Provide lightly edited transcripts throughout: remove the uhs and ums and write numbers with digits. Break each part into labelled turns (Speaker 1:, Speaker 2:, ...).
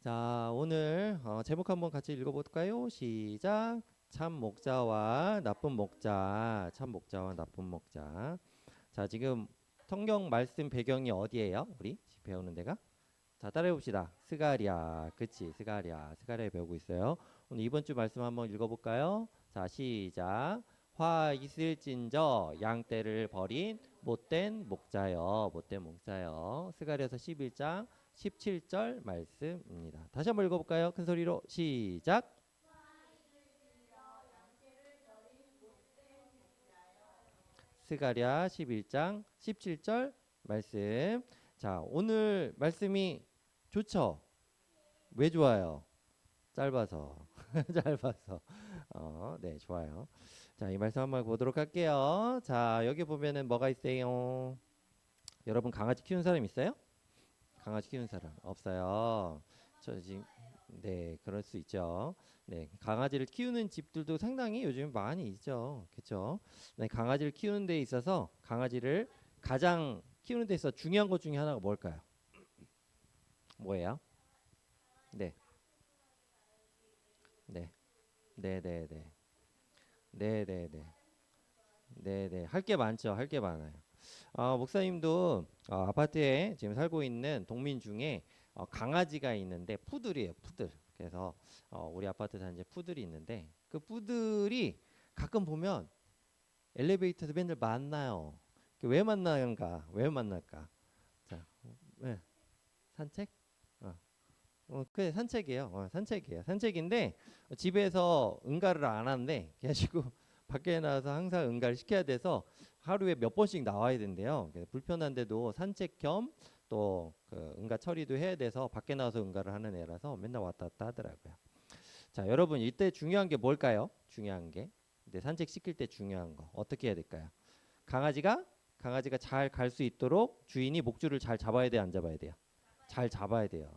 Speaker 1: 자, 오늘 제목 한번 같이 읽어볼까요? 시작. 참 목자와 나쁜 목자. 참 목자와 나쁜 목자. 자, 지금 성경 말씀 배경이 어디예요? 우리 배우는 데가? 자, 따라해 봅시다. 스가랴. 그치, 스가랴. 스가랴 배우고 있어요. 오늘 이번 주 말씀 한번 읽어볼까요? 자, 시작. 화 있을진저 양떼를 버린 못된 목자여. 못된 목자여. 스가랴서 11장 17절 말씀입니다. 다시 한번 읽어볼까요? 큰 소리로 시작. 스가랴 11장 17절 말씀. 자, 오늘 말씀이 좋죠? 왜 좋아요? 짧아서. 짧아서. 네, 좋아요. 자, 이 말씀 한번 보도록 할게요. 자, 여기 보면은 뭐가 있어요? 여러분 강아지 키우는 사람 있어요? 강아지 키우는 사람 없어요. 저 지금 네, 그럴 수 있죠. 네, 강아지를 키우는 집들도 상당히 요즘 많이 있죠. 그렇죠? 네, 강아지를 키우는 데 있어서 강아지를 가장 키우는 데 있어서 중요한 것 중에 하나가 뭘까요? 뭐예요? 네, 네, 네, 네, 네, 네, 네, 네, 네, 네. 할 게 많죠. 할 게 많아요. 목사님도 아파트에 지금 살고 있는 동민 중에 강아지가 있는데 푸들이에요, 푸들. 그래서 우리 아파트 단지에 푸들이 있는데 그 푸들이 가끔 보면 엘리베이터에서 맨날 만나요. 왜 만나는가? 왜 만날까? 자, 네, 산책? 그래 산책이에요. 산책이에요. 산책인데 집에서 응가를 안 하는데 그래가지고 밖에 나와서 항상 응가를 시켜야 돼서 하루에 몇 번씩 나와야 된대요. 그래서 불편한데도 산책 겸 또 그 응가 처리도 해야 돼서 밖에 나와서 응가를 하는 애라서 맨날 왔다 갔다 하더라고요. 자, 여러분 이때 중요한 게 뭘까요? 중요한 게 이제 산책 시킬 때 중요한 거 어떻게 해야 될까요? 강아지가 강아지가 잘 갈 수 있도록 주인이 목줄을 잘 잡아야 돼, 안 잡아야 돼요? 잘 잡아야 돼요.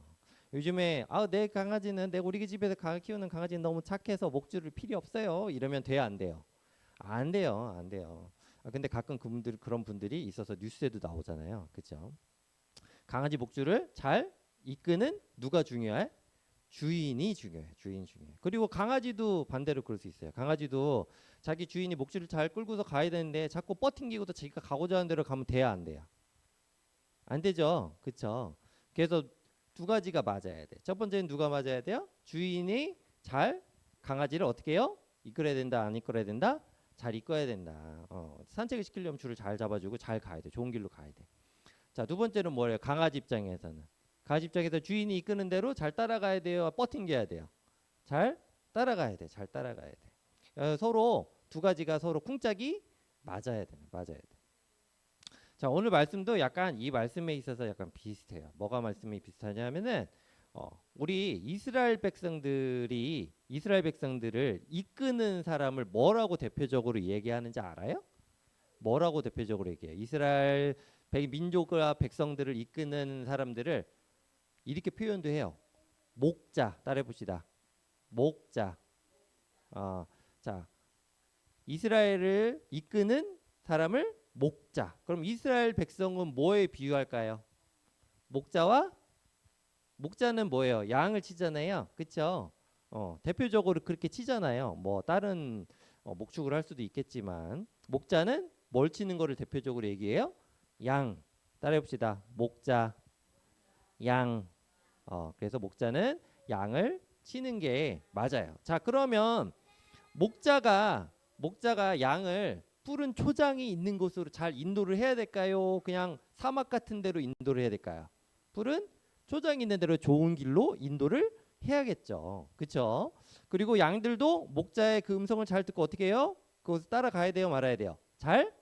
Speaker 1: 요즘에 내 강아지는 내 우리 집에서 키우는 강아지는 너무 착해서 목줄을 필요 없어요. 이러면 돼요, 안 돼요? 안 돼요, 안 돼요. 근데 가끔 그분들 그런 분들이 있어서 뉴스에도 나오잖아요, 그렇죠? 강아지 목줄을 잘 이끄는 누가 중요해? 주인이 중요해. 주인 중요해. 그리고 강아지도 반대로 그럴 수 있어요. 강아지도 자기 주인이 목줄을 잘 끌고서 가야 되는데 자꾸 뻗팅기고도 자기가 가고자 하는 대로 가면 돼야 안 돼요? 안 되죠. 그쵸? 그래서 두 가지가 맞아야 돼. 첫 번째는 누가 맞아야 돼요? 주인이 잘 강아지를 어떻게 해요? 이끌어야 된다, 안 이끌어야 된다? 잘 이끌어야 된다. 산책을 시키려면 줄을 잘 잡아주고 잘 가야 돼. 좋은 길로 가야 돼. 자, 두 번째는 뭐예요? 강아지 입장에서는. 강아지 입장에서 주인이 이끄는 대로 잘 따라가야 돼요. 뻗팅겨야 돼요. 잘 따라가야 돼. 잘 따라가야 돼. 서로 두 가지가 서로 쿵짝이 맞아야 돼. 맞아야 돼. 자, 오늘 말씀도 약간 이 말씀에 있어서 약간 비슷해요. 뭐가 말씀이 비슷하냐면은 우리 이스라엘 백성들을 이끄는 사람을 뭐라고 대표적으로 얘기하는지 알아요? 뭐라고 대표적으로 얘기해요? 이스라엘 민족과 백성들을 이끄는 사람들을 이렇게 표현도 해요. 목자. 따라해 봅시다. 목자. 어, 자, 이스라엘을 이끄는 사람을 목자. 그럼 이스라엘 백성은 뭐에 비유할까요? 목자와 목자는 뭐예요? 양을 치잖아요. 그렇죠? 대표적으로 그렇게 치잖아요. 뭐 다른 목축을 할 수도 있겠지만 목자는 뭘 치는 거를 대표적으로 얘기해요? 양. 따라해 봅시다. 목자, 양. 그래서 목자는 양을 치는 게 맞아요. 자, 그러면 목자가 양을 푸른 초장이 있는 곳으로 잘 인도를 해야 될까요? 그냥 사막 같은 데로 인도를 해야 될까요? 푸른 초장이 있는 데로 좋은 길로 인도를 해야겠죠. 그렇죠? 그리고 양들도 목자의 그 음성을 잘 듣고 어떻게 해요? 그것을 따라가야 돼요, 말아야 돼요? 잘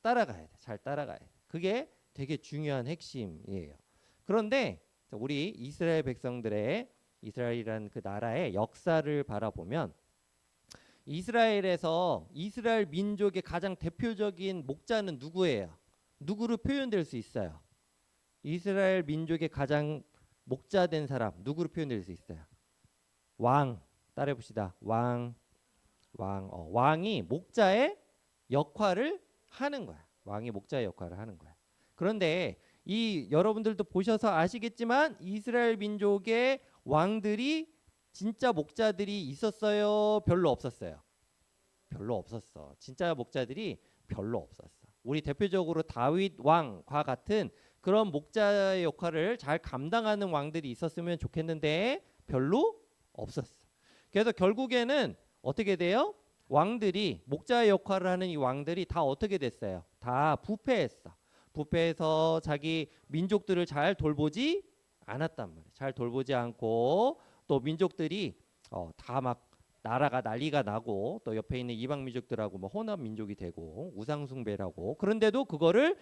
Speaker 1: 따라가야 돼. 잘 따라가야 돼. 그게 되게 중요한 핵심이에요. 그런데 우리 이스라엘 백성들의 이스라엘이라는 그 나라의 역사를 바라보면 이스라엘 민족의 가장 대표적인 목자는 누구예요? 누구로 표현될 수 있어요? 이스라엘 민족의 가장 목자된 사람 누구로 표현될 수 있어요? 왕. 따라해 봅시다. 왕. 왕이 목자의 역할을 하는 거야. 왕이 목자의 역할을 하는 거야. 그런데 이 여러분들도 보셔서 아시겠지만 이스라엘 민족의 왕들이 진짜 목자들이 있었어요? 별로 없었어요? 별로 없었어. 진짜 목자들이 별로 없었어. 우리 대표적으로 다윗 왕과 같은 그런 목자의 역할을 잘 감당하는 왕들이 있었으면 좋겠는데 별로 없었어. 그래서 결국에는 어떻게 돼요? 왕들이 목자의 역할을 하는 이 왕들이 다 어떻게 됐어요? 다 부패했어. 부패해서 자기 민족들을 잘 돌보지 않았단 말이에요. 잘 돌보지 않고 또 민족들이 다 막 나라가 난리가 나고 또 옆에 있는 이방 민족들하고 뭐 혼합 민족이 되고 우상 숭배라고 그런데도 그거를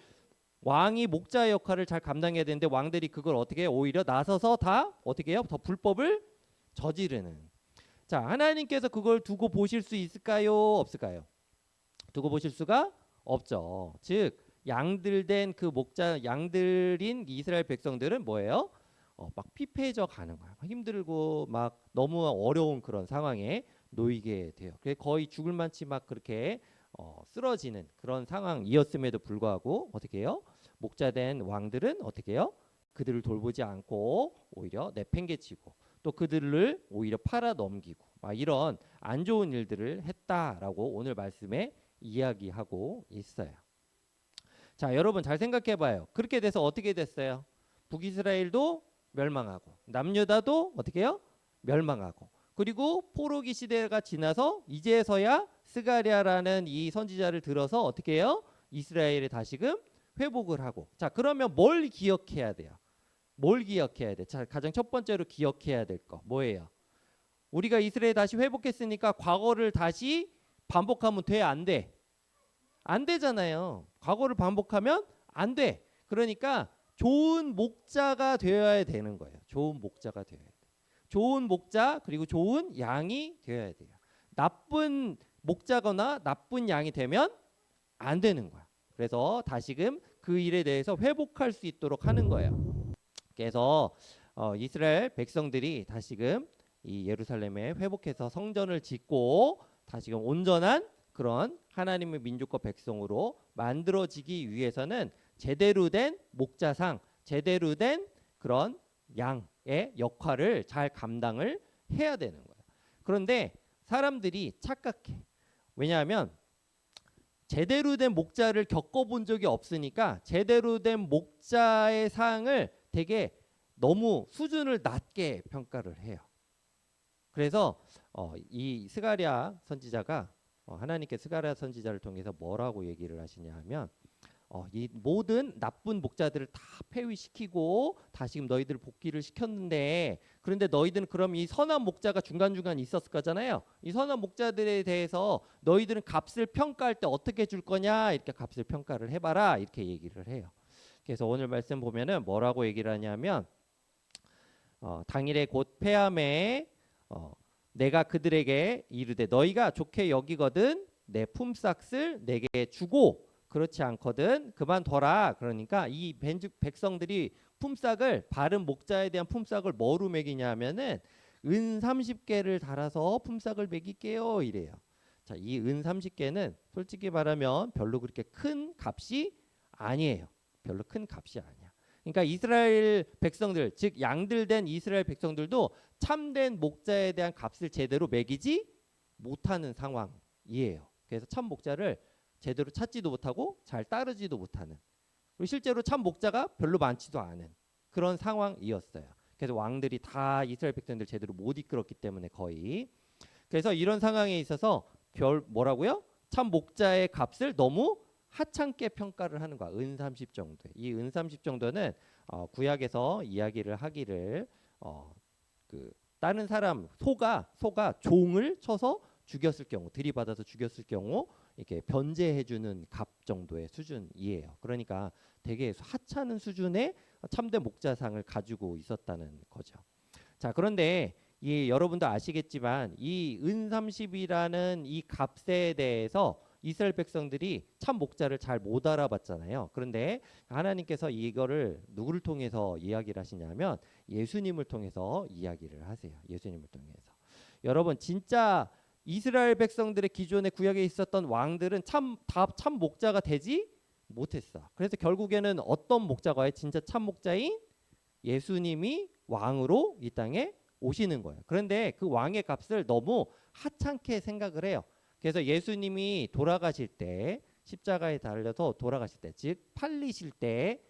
Speaker 1: 왕이 목자의 역할을 잘 감당해야 되는데 왕들이 그걸 어떻게 해요? 오히려 나서서 다 어떻게 해요? 더 불법을 저지르는. 자, 하나님께서 그걸 두고 보실 수 있을까요? 없을까요? 두고 보실 수가 없죠. 즉 양들된 그 목자 양들인 이스라엘 백성들은 뭐예요? 막 피폐해져 가는 거야. 막 힘들고 막 너무 어려운 그런 상황에 놓이게 돼요. 그래서 거의 죽을 만치 막 그렇게 쓰러지는 그런 상황이었음에도 불구하고 어떻게 해요? 목자된 왕들은 어떻게 해요? 그들을 돌보지 않고 오히려 내팽개치고 또 그들을 오히려 팔아 넘기고 막 이런 안 좋은 일들을 했다라고 오늘 말씀에 이야기하고 있어요. 자, 여러분 잘 생각해 봐요. 그렇게 돼서 어떻게 됐어요? 북이스라엘도 멸망하고 남유다도 어떻게 해요? 멸망하고 그리고 포로기 시대가 지나서 이제서야 스가랴라는 이 선지자를 들어서 어떻게 해요? 이스라엘에 다시금 회복을 하고 자 그러면 뭘 기억해야 돼요? 뭘 기억해야 돼? 자 가장 첫 번째로 기억해야 될 거 뭐예요? 우리가 이스라엘 다시 회복했으니까 과거를 다시 반복하면 돼? 안 돼? 안 되잖아요. 과거를 반복하면 안 돼. 그러니까 좋은 목자가 되어야 되는 거예요. 좋은 목자가 되어야 돼. 좋은 목자 그리고 좋은 양이 되어야 돼요. 나쁜 목자거나 나쁜 양이 되면 안 되는 거야. 그래서 다시금 그 일에 대해서 회복할 수 있도록 하는 거예요. 그래서 이스라엘 백성들이 다시금 이 예루살렘에 회복해서 성전을 짓고 다시금 온전한 그런 하나님의 민족과 백성으로 만들어지기 위해서는 제대로 된 목자상, 제대로 된 그런 양의 역할을 잘 감당을 해야 되는 거예요. 그런데 사람들이 착각해. 왜냐하면 제대로 된 목자를 겪어본 적이 없으니까 제대로 된 목자의 상을 되게 너무 수준을 낮게 평가를 해요. 그래서 이 스가랴 선지자가 하나님께 스가랴 선지자를 통해서 뭐라고 얘기를 하시냐 하면 이 모든 나쁜 목자들을 다 폐위시키고 다시금 너희들을 복귀를 시켰는데 그런데 너희들은 그럼 이 선한 목자가 중간중간 있었을 거잖아요. 이 선한 목자들에 대해서 너희들은 값을 평가할 때 어떻게 줄 거냐 이렇게 값을 평가를 해봐라 이렇게 얘기를 해요. 그래서 오늘 말씀 보면은 뭐라고 얘기를 하냐면 당일에 곧 패함에 내가 그들에게 이르되 너희가 좋게 여기거든 내 품삯을 내게 주고 그렇지 않거든 그만둬라. 그러니까 이 백성들이 품삯을 바른 목자에 대한 품삯을 뭐로 매기냐 하면은 은 30개를 달아서 품삯을 매길게요 이래요. 자, 이 은 30개는 솔직히 말하면 별로 그렇게 큰 값이 아니에요. 별로 큰 값이 아니야. 그러니까 이스라엘 백성들 즉 양들 된 이스라엘 백성들도 참된 목자에 대한 값을 제대로 매기지 못하는 상황이에요. 그래서 참 목자를 제대로 찾지도 못하고 잘 따르지도 못하는 그리고 실제로 참 목자가 별로 많지도 않은 그런 상황이었어요. 그래서 왕들이 다 이스라엘 백성들 제대로 못 이끌었기 때문에 거의 그래서 이런 상황에 있어서 뭐라고요? 참 목자의 값을 너무 하찮게 평가를 하는 거야. 은 30 정도에. 이 은 30 정도는 구약에서 이야기를 하기를 그 다른 사람 소가 종을 쳐서 죽였을 경우 들이받아서 죽였을 경우 이렇게 변제해주는 값 정도의 수준이에요. 그러니까 되게 하찮은 수준의 참된 목자상을 가지고 있었다는 거죠. 자 그런데 여러분도 아시겠지만 이 은 30이라는 이 값에 대해서 이스라엘 백성들이 참 목자를 잘 못 알아봤잖아요. 그런데 하나님께서 이거를 누구를 통해서 이야기를 하시냐면 예수님을 통해서 이야기를 하세요. 예수님을 통해서. 여러분 진짜 이스라엘 백성들의 기존에 구약에 있었던 왕들은 참 목자가 되지 못했어. 그래서 결국에는 어떤 목자가 진짜 참 목자인 예수님이 왕으로 이 땅에 오시는 거예요. 그런데 그 왕의 값을 너무 하찮게 생각을 해요. 그래서 예수님이 돌아가실 때 십자가에 달려서 돌아가실 때, 즉 팔리실 때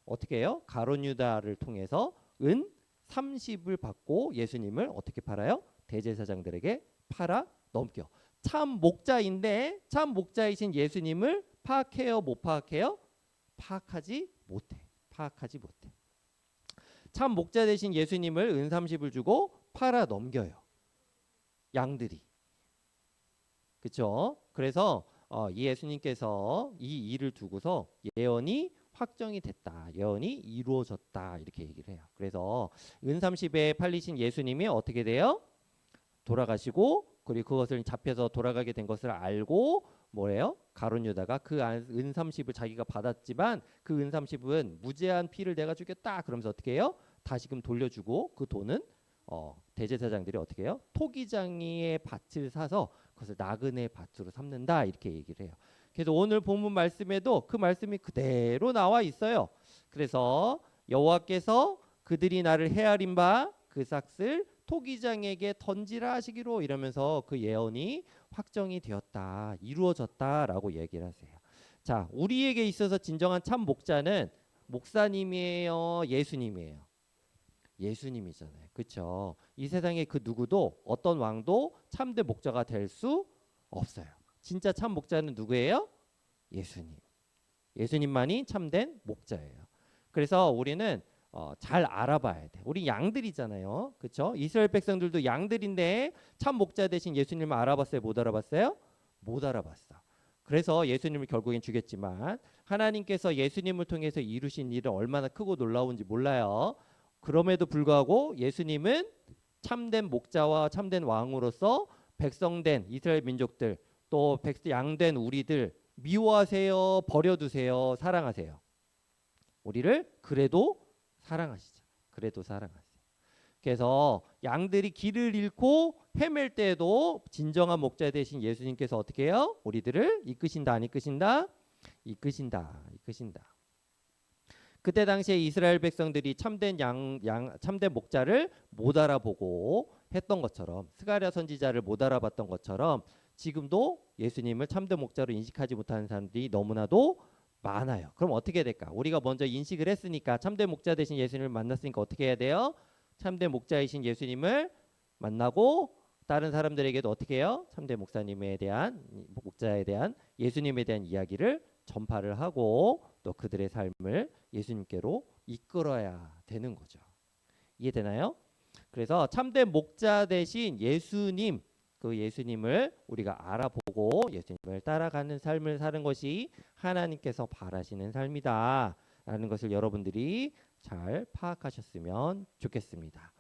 Speaker 1: 어떻게 해요? 가룟 유다를 통해서 은 30을 받고 예수님을 어떻게 팔아요? 대제사장들에게 팔아 넘겨. 참 목자인데 참 목자이신 예수님을 파악해요, 못 파악해요? 파악하지 못해. 파악하지 못해. 참 목자 되신 예수님을 은 30을 주고 팔아 넘겨요. 양들이. 그렇죠? 그래서 이 예수님께서 이 일을 두고서 예언이 확정이 됐다. 예언이 이루어졌다. 이렇게 얘기를 해요. 그래서 은 30에 팔리신 예수님이 어떻게 돼요? 돌아가시고 그리고 그것을 잡혀서 돌아가게 된 것을 알고 뭐예요? 가룟 유다가 그 은 30을 자기가 받았지만 그 은 30은 무제한 피를 내가 주겠다. 그러면서 어떻게 해요? 다시금 돌려주고 그 돈은 대제사장들이 어떻게 해요? 토기장이의 밭을 사서 그것을 나그네 밭으로 삼는다. 이렇게 얘기를 해요. 그래서 오늘 본문 말씀에도 그 말씀이 그대로 나와 있어요. 그래서 여호와께서 그들이 나를 헤아린 바 그 삭슬 토기장에게 던지라 하시기로 이러면서 그 예언이 확정이 되었다. 이루어졌다라고 얘기를 하세요. 자, 우리에게 있어서 진정한 참 목자는 목사님이에요, 예수님이에요? 예수님이잖아요. 그렇죠? 이 세상에 그 누구도 어떤 왕도 참된 목자가 될 수 없어요. 진짜 참 목자는 누구예요? 예수님. 예수님만이 참된 목자예요. 그래서 우리는 잘 알아봐야 돼. 우리 양들이잖아요. 그렇죠? 이스라엘 백성들도 양들인데 참 목자 대신 예수님을 알아봤어요? 못 알아봤어요? 못 알아봤어. 그래서 예수님을 결국엔 주겠지만 하나님께서 예수님을 통해서 이루신 일은 얼마나 크고 놀라운지 몰라요. 그럼에도 불구하고 예수님은 참된 목자와 참된 왕으로서 백성된 이스라엘 민족들 또 양된 우리들 미워하세요, 버려두세요, 사랑하세요. 우리를 그래도 사랑하시죠. 그래도 사랑하세요. 그래서 양들이 길을 잃고 헤맬 때에도 진정한 목자 되신 예수님께서 어떻게 해요? 우리들을 이끄신다, 안 이끄신다? 이끄신다, 이끄신다. 그때 당시에 이스라엘 백성들이 참된 참된 목자를 못 알아보고 했던 것처럼 스가랴 선지자를 못 알아봤던 것처럼 지금도 예수님을 참된 목자로 인식하지 못하는 사람들이 너무나도 많아요. 그럼 어떻게 될까? 우리가 먼저 인식을 했으니까 참된 목자 되신 예수님을 만났으니까 어떻게 해야 돼요? 참된 목자이신 예수님을 만나고 다른 사람들에게도 어떻게 해요? 참된 목사님에 대한 목자에 대한 예수님에 대한 이야기를 전파를 하고 또 그들의 삶을 예수님께로 이끌어야 되는 거죠. 이해되나요? 그래서 참된 목자 대신 예수님, 그 예수님을 우리가 알아보고 예수님을 따라가는 삶을 사는 것이 하나님께서 바라시는 삶이다 라는 것을 여러분들이 잘 파악하셨으면 좋겠습니다.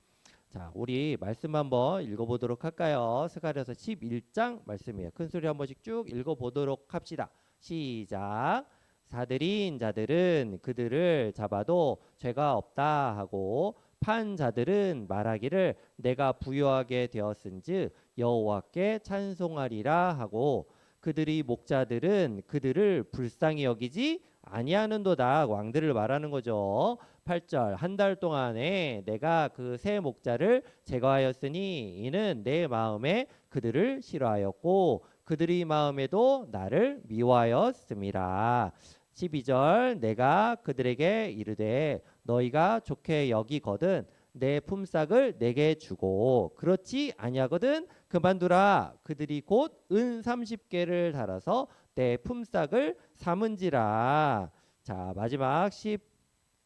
Speaker 1: 자, 우리 말씀 한번 읽어보도록 할까요? 스가랴서 11장 말씀이에요. 큰 소리 한 번씩 쭉 읽어보도록 합시다. 시작. 사들인 자들은 그들을 잡아도 죄가 없다 하고 판 자들은 말하기를 내가 부유하게 되었은즉 여호와께 찬송하리라 하고 그들이 목자들은 그들을 불쌍히 여기지 아니하는도다. 왕들을 말하는 거죠. 8절 한 달 동안에 내가 그 새 목자를 제거하였으니 이는 내 마음에 그들을 싫어하였고 그들의 마음에도 나를 미워하였음이라. 12절 내가 그들에게 이르되 너희가 좋게 여기거든 내 품삯을 내게 주고 그렇지 아니하거든 그만두라. 그들이 곧 은 30개를 달아서 내 품삯을 삼은지라. 자, 마지막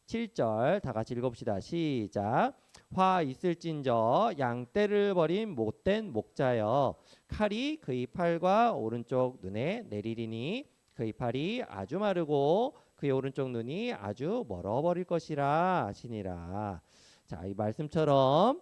Speaker 1: 17절 다 같이 읽어봅시다. 시작. 화 있을진저 양떼를 버린 못된 목자여 칼이 그의 팔과 오른쪽 눈에 내리리니 그의 팔이 아주 마르고 그의 오른쪽 눈이 아주 멀어버릴 것이라 하시니라. 자, 이 말씀처럼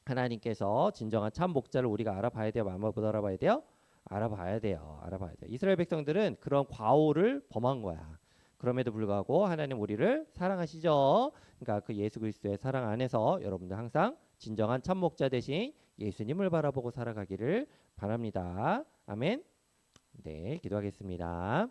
Speaker 1: 하나님께서 진정한 참 목자를 우리가 알아봐야 돼요? 못 알아봐야 돼요? 알아봐야 돼요. 알아봐야 돼요. 이스라엘 백성들은 그런 과오를 범한 거야. 그럼에도 불구하고 하나님 우리를 사랑하시죠. 그러니까 그 예수 그리스도의 사랑 안에서 여러분들 항상 진정한 참 목자 대신 예수님을 바라보고 살아가기를 바랍니다. 아멘. 네, 기도하겠습니다.